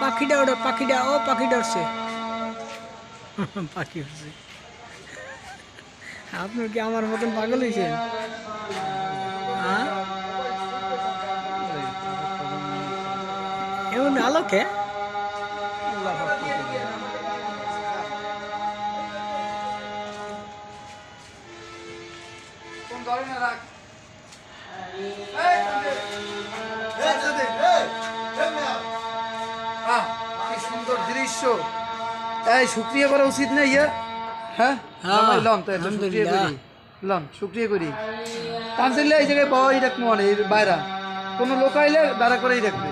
পাখিটা ওটা পাখিটা ও পাখিটা উঠছে পাখি উঠছে আপনার কি আমার মতন পাগল হয়েছেন হ্যাঁ এমন আলোকে কি সুন্দর দৃশ্য এই শুক্রিয়া করা উচিত না ইয়া হ্যাঁ হ্যাঁ, লন তো একটু শুক্রিয়া করি লন শুক্রিয়া করি তানসিল্লা এই জায়গায় পাওয়াই রাখবো মানে বাইরা কোনো লোক আইলে দাঁড়া করেই রাখবে